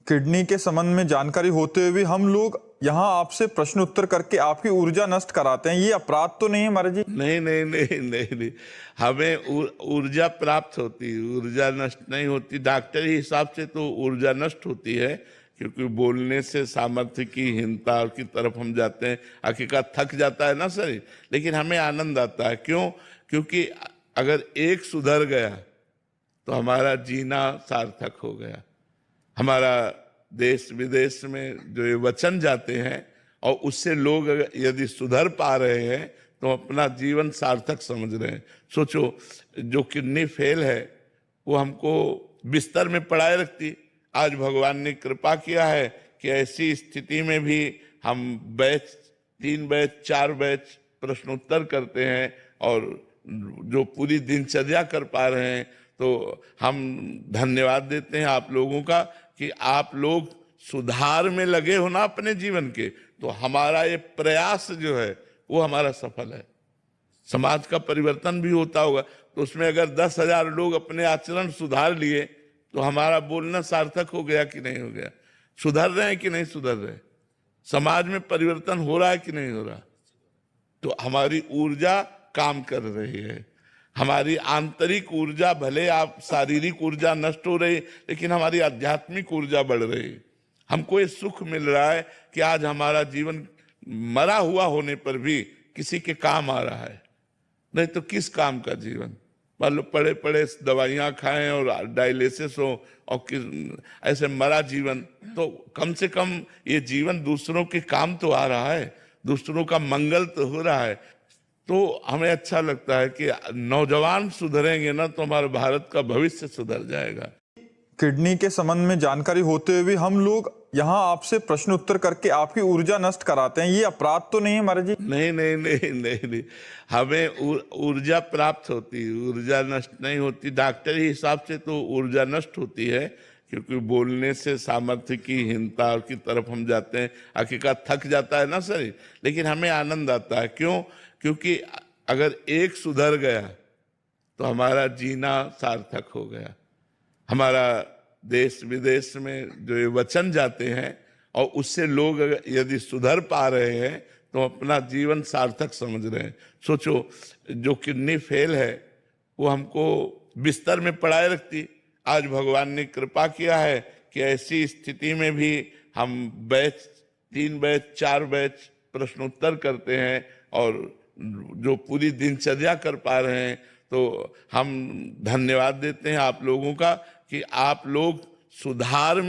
Kidney के संबंध में जानकारी होते हुए भी हम लोग यहाँ आपसे प्रश्न उत्तर करके आपकी ऊर्जा नष्ट कराते हैं, ये अपराध तो नहीं है महाराज जी? नहीं नहीं नहीं नहीं नहीं, हमें ऊर्जा प्राप्त होती है, ऊर्जा नष्ट नहीं होती। डॉक्टरी हिसाब से तो ऊर्जा नष्ट होती है, क्योंकि बोलने से सामर्थ्य की हीनता की तरफ हम जाते हैं। हकीकत थक जाता है ना शरीर, लेकिन हमें आनंद आता है। क्यों? क्योंकि अगर एक सुधर गया तो हमारा जीना सार्थक हो गया। हमारा देश विदेश में जो ये वचन जाते हैं और उससे लोग यदि सुधर पा रहे हैं तो अपना जीवन सार्थक समझ रहे हैं। सोचो, जो किडनी फेल है वो हमको बिस्तर में पड़ाए रखती, आज भगवान ने कृपा किया है कि ऐसी स्थिति में भी हम बैच 3 बैच 4 बैच प्रश्नोत्तर करते हैं और जो पूरी दिनचर्या कर पा रहे हैं। तो हम धन्यवाद देते हैं आप लोगों का कि आप लोग सुधार में लगे हो ना अपने जीवन के, तो हमारा ये प्रयास जो है वो हमारा सफल है। समाज का परिवर्तन भी होता होगा, तो उसमें अगर 10,000 लोग अपने आचरण सुधार लिए तो हमारा बोलना सार्थक हो गया कि नहीं हो गया? सुधर रहे हैं कि नहीं सुधर रहे? समाज में परिवर्तन हो रहा है कि नहीं हो रहा? तो हमारी ऊर्जा काम कर रही है। हमारी आंतरिक ऊर्जा, भले आप शारीरिक ऊर्जा नष्ट हो रही, लेकिन हमारी आध्यात्मिक ऊर्जा बढ़ रही। हमको ये सुख मिल रहा है कि आज हमारा जीवन मरा हुआ होने पर भी किसी के काम आ रहा है। नहीं तो किस काम का जीवन? मान लो पड़े पड़े दवाइयाँ खाएं और डायलिसिस हो और ऐसे मरा जीवन। तो कम से कम ये जीवन दूसरों के काम तो आ रहा है, दूसरों का मंगल तो हो रहा है। तो हमें अच्छा लगता है कि नौजवान सुधरेंगे ना तो हमारे भारत का भविष्य सुधर जाएगा। किडनी के संबंध में जानकारी होते हुए भी हम लोग यहाँ आपसे प्रश्न उत्तर करके आपकी ऊर्जा नष्ट कराते हैं, ये अपराध तो नहीं है महाराज जी? नहीं नहीं नहीं नहीं नहीं, हमें ऊर्जा प्राप्त होती है, ऊर्जा नष्ट नहीं होती। डॉक्टरी हिसाब से तो ऊर्जा नष्ट होती है, क्योंकि बोलने से सामर्थ्य की हीनता की तरफ हम जाते हैं। हकीकत थक जाता है ना शरीर, लेकिन हमें आनंद आता है। क्यों? क्योंकि अगर एक सुधर गया तो हमारा जीना सार्थक हो गया। हमारा देश विदेश में जो ये वचन जाते हैं और उससे लोग यदि सुधर पा रहे हैं तो अपना जीवन सार्थक समझ रहे हैं। सोचो, जो किडनी फेल है वो हमको बिस्तर में पड़ाए रखती, आज भगवान ने कृपा किया है कि ऐसी स्थिति में भी हम बैच 3 बैच 4 बैच प्रश्नोत्तर करते हैं और जो पूरी दिनचर्या कर पा रहे हैं। तो हम धन्यवाद देते हैं आप लोगों का कि आप लोग सुधार में